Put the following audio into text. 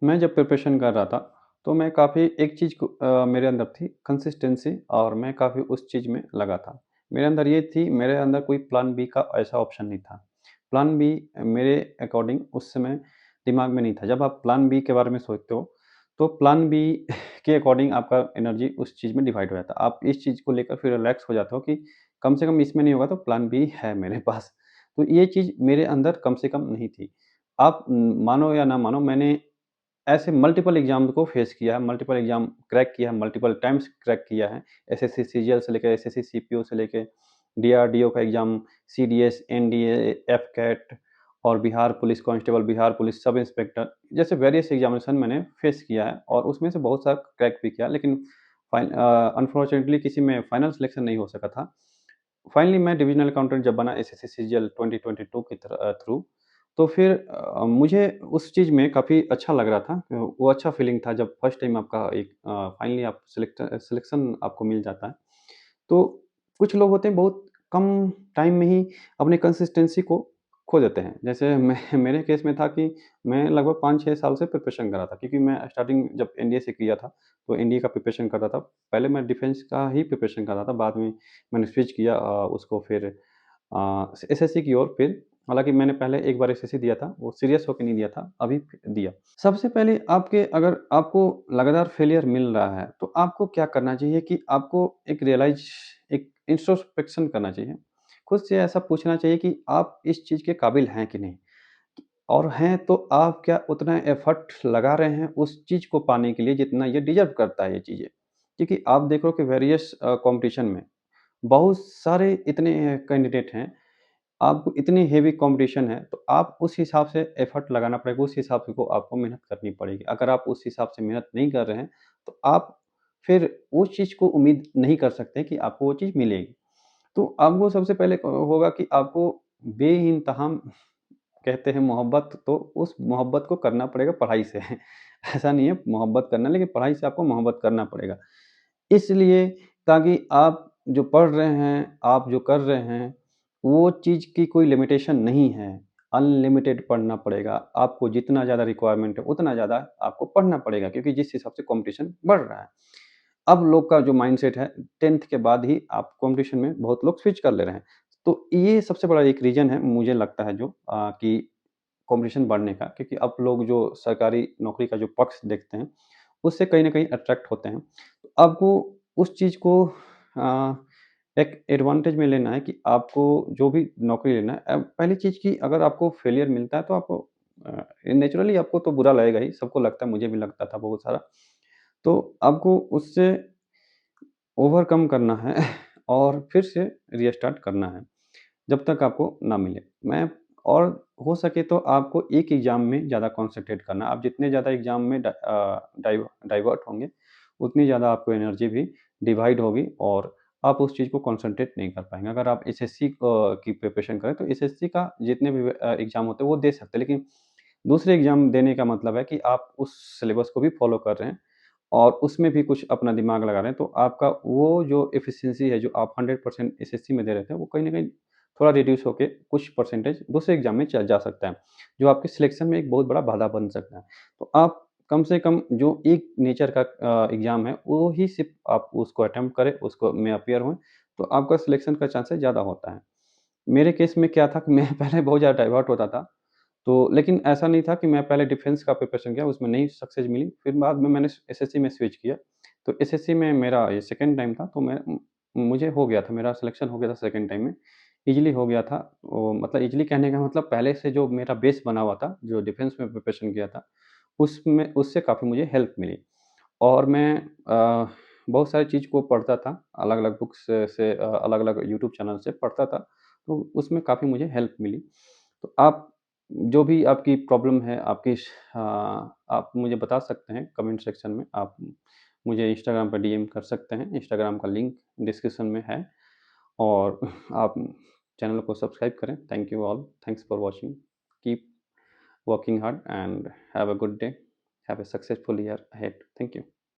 मैं जब प्रिपरेशन कर रहा था, तो मैं काफ़ी एक चीज़ को मेरे अंदर थी कंसिस्टेंसी और मैं काफ़ी उस चीज़ में लगा था। मेरे अंदर ये थी मेरे अंदर कोई प्लान बी का ऐसा ऑप्शन नहीं था। प्लान बी मेरे अकॉर्डिंग उस समय दिमाग में नहीं था। जब आप प्लान बी के बारे में सोचते हो, तो प्लान बी के अकॉर्डिंग आपका एनर्जी उस चीज़ में डिवाइड हो जाता है। आप इस चीज़ को लेकर फिर रिलैक्स हो जाते हो कि कम से कम इसमें नहीं होगा तो प्लान बी है मेरे पास। तो ये चीज़ मेरे अंदर कम से कम नहीं थी। आप मानो या ना मानो मैंने ऐसे मल्टीपल एग्ज़ाम को फेस किया है, मल्टीपल एग्ज़ाम क्रैक किया है, मल्टीपल टाइम्स क्रैक किया है। एसएससी सीजीएल से लेके एसएससी सीपीओ से लेके डीआरडीओ का एग्ज़ाम, सीडीएस, एनडीए, एफकेट और Bihar police constable, Bihar police sub inspector जैसे वेरियस एग्ज़ामिनेशन मैंने फेस किया है और उसमें से बहुत सारा क्रैक भी किया लेकिन अनफॉर्चुनेटली किसी में फाइनल सिलेक्शन नहीं हो सका था। फाइनली मैं डिविज़नल अकाउंटेंट जब बना एसएससी सीजीएल 2022 के थ्रू तो फिर मुझे उस चीज़ में काफ़ी अच्छा लग रहा था। वो अच्छा फीलिंग था जब फर्स्ट टाइम आपका एक फाइनली आप सिलेक्शन आपको मिल जाता है। तो कुछ लोग होते हैं बहुत कम टाइम में ही अपनी कंसिस्टेंसी को खो देते हैं। जैसे मैं मेरे केस में था कि मैं लगभग 5-6 साल से प्रिपरेशन कर रहा था क्योंकि मैं स्टार्टिंग जब एनडीए से किया था, तो एनडीए का प्रिपरेशन कर रहा था। पहले मैं डिफेंस का ही प्रिपरेशन कर रहा था, बाद में मैंने स्विच किया उसको फिर एसएससी की ओर फिर हालाँकि मैंने पहले एक बार एसएससी दिया था, वो सीरियस होके नहीं दिया था, अभी दिया। सबसे पहले आपके अगर आपको लगातार फेलियर मिल रहा है, तो आपको क्या करना चाहिए कि आपको एक इंट्रोस्पेक्शन करना चाहिए। खुद से ऐसा पूछना चाहिए कि आप इस चीज़ के काबिल हैं कि नहीं? और हैं तो आप क्या उतना एफर्ट लगा रहे हैं उस चीज़ को पाने के लिए जितना ये डिज़र्व करता है ये चीज़ें? क्योंकि आप देख रहे हो कि वेरियस कॉम्पिटिशन में बहुत सारे इतने कैंडिडेट हैं, आपको इतनी हेवी कॉम्पिटिशन है, तो आप उस हिसाब से एफर्ट लगाना पड़ेगा, उस हिसाब से को आपको मेहनत करनी पड़ेगी। अगर आप उस हिसाब से मेहनत नहीं कर रहे हैं, तो आप फिर उस चीज़ को उम्मीद नहीं कर सकते कि आपको वो चीज़ मिलेगी। तो आपको सबसे पहले होगा कि आपको बेइंतहा कहते हैं मोहब्बत, तो उस मोहब्बत को करना पड़ेगा पढ़ाई से। ऐसा नहीं है मोहब्बत करना, लेकिन पढ़ाई से आपको मोहब्बत करना पड़ेगा। इसलिए ताकि आप जो पढ़ रहे हैं, आप जो कर रहे हैं, वो चीज़ की कोई लिमिटेशन नहीं है। अनलिमिटेड पढ़ना पड़ेगा। आपको जितना ज़्यादा रिक्वायरमेंट है, उतना ज़्यादा आपको पढ़ना पड़ेगा क्योंकि जिस हिसाब से कॉम्पिटिशन बढ़ रहा है। अब लोग का जो माइंडसेट है 10th के बाद ही आप कॉम्पिटिशन में बहुत लोग स्विच कर ले रहे हैं। तो ये सबसे बड़ा एक रीज़न है मुझे लगता है जो कि कॉम्पिटिशन बढ़ने का क्योंकि अब लोग जो सरकारी नौकरी का जो पक्ष देखते हैं, उससे कहीं न कहीं अट्रैक्ट होते हैं। तो आपको उस चीज़ को अ, एक एडवांटेज में लेना है कि आपको जो भी नौकरी लेना है पहली चीज़ कि अगर आपको फेलियर मिलता है तो आपको नेचुरली आपको तो बुरा लगेगा ही, सबको लगता है, मुझे भी लगता था बहुत सारा। तो आपको उससे ओवरकम करना है और फिर से रीस्टार्ट करना है, जब तक आपको ना मिले। मैं और हो सके तो आपको एक एग्ज़ाम में ज़्यादा कॉन्संट्रेट करना है। आप जितने ज़्यादा एग्ज़ाम में डाइवर्ट होंगे, उतनी ज़्यादा आपको एनर्जी भी डिवाइड होगी और आप उस चीज़ को कॉन्संट्रेट नहीं कर पाएँगे। अगर आप एसएससी की प्रिपरेशन करें, तो एसएससी का जितने भी एग्ज़ाम होते हैं, वो दे सकते हैं। लेकिन दूसरे एग्ज़ाम देने का मतलब है कि आप उस सिलेबस को भी फ़ॉलो कर रहे हैं और उसमें भी कुछ अपना दिमाग लगा रहे हैं, तो आपका वो जो एफिशिएंसी है, जो आप 100% एसएससी में दे रहे थे, वो कहीं न कहीं थोड़ा रिड्यूस होके कुछ परसेंटेज दूसरे एग्ज़ाम में च जा सकता है, जो आपके सिलेक्शन में एक बहुत बड़ा बाधा बन सकता है। तो आप कम से कम जो एक नेचर का एग्ज़ाम है, वो ही सिर्फ़ आप उसको अटेम्प्ट करें, उसको में अपीयर हों, तो आपका सिलेक्शन का चांसेस ज़्यादा होता है। मेरे केस में क्या था कि मैं पहले बहुत ज़्यादा डाइवर्ट होता था, तो लेकिन ऐसा नहीं था कि मैं पहले डिफेंस का प्रिपरेशन किया, उसमें नहीं सक्सेस मिली, फिर बाद में मैंने एसएससी में स्विच किया। तो एसएससी में मेरा ये सेकंड टाइम था, तो मुझे हो गया था, मेरा सिलेक्शन हो गया था सेकंड टाइम में, ईज़िली हो गया था। मतलब ईज़िली कहने का मतलब पहले से जो मेरा बेस बना हुआ था, जो डिफेंस में प्रिपरेशन किया था, उसमें उससे काफ़ी मुझे हेल्प मिली और मैं बहुत सारी चीज़ को पढ़ता था, अलग-अलग बुक्स से अलग-अलग यूट्यूब चैनल से पढ़ता था, तो उसमें काफ़ी मुझे हेल्प मिली। तो आप जो भी आपकी प्रॉब्लम है, आप मुझे बता सकते हैं कमेंट सेक्शन में। आप मुझे इंस्टाग्राम पे डीएम कर सकते हैं, इंस्टाग्राम का लिंक डिस्क्रिप्शन में है और आप चैनल को सब्सक्राइब करें। Thank you all, thanks for watching. Keep working hard and have a good day. Have a successful year ahead. Thank you.